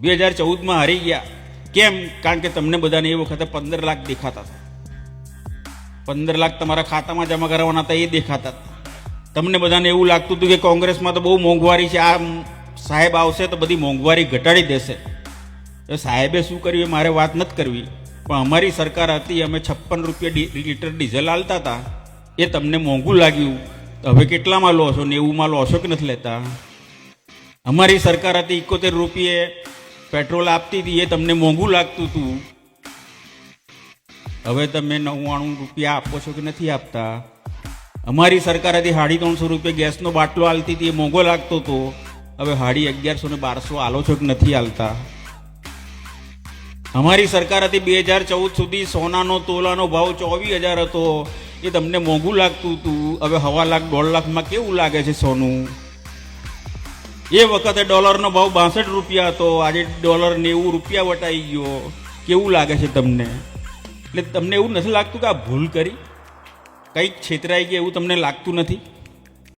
2014માં હારી ગયા. કેમ? કારણ કે તમને બધાને એ વખતે 15 લાખ દેખાતા હતા. 15 લાખ તમારા ખાતામાં જમા કરાવવાના હતા, એ દેખાતા હતા. તમને બધાને એવું લાગતું હતું કે કોંગ્રેસમાં તો બહુ મોંઘવારી છે, આ સાહેબ આવશે તો બધી મોંઘવારી ઘટાડી દેશે. તો સાહેબે શું કર્યું એ મારે વાત નથી કરવી, પણ અમારી સરકાર હતી, અમે 56 રૂપિયા લીટર ડીઝલ આલતા હતા. એ તમને મોંઘું લાગ્યું, તો હવે કેટલામાં લો છો? 90માં લો છો કે નથી લેતા? અમારી સરકાર હતી, 71 રૂપિયે પેટ્રોલ આપતી હતી, એ તમને મોંઘું લાગતું હતું. હવે તમે 99 રૂપિયા આપો છો કે નથી આપતા? અમારી સરકાર હતી, 350 રૂપિયા ગેસનો બાટલો આલતી હતી, એ મોંઘો લાગતો હતો. હવે 1150 ને 1200 આલો છો કે નથી આલતા? અમારી સરકાર હતી 2014 સુધી, સોનાનો તોલાનો ભાવ 24,000 હતો, એ તમને મોંઘું લાગતું હતું. હવે 1.5 લાખ 1.5 લાખમાં કેવું લાગે છે સોનું? એ વખતે ડોલરનો ભાવ 62 રૂપિયા હતો, આજે ડોલર 90 રૂપિયા વટાઈ ગયો. કેવું લાગે છે તમને? એટલે તમને એવું નથી લાગતું કે આ ભૂલ કરી, કંઈક છેતરાઈ ગયા એવું તમને લાગતું નથી?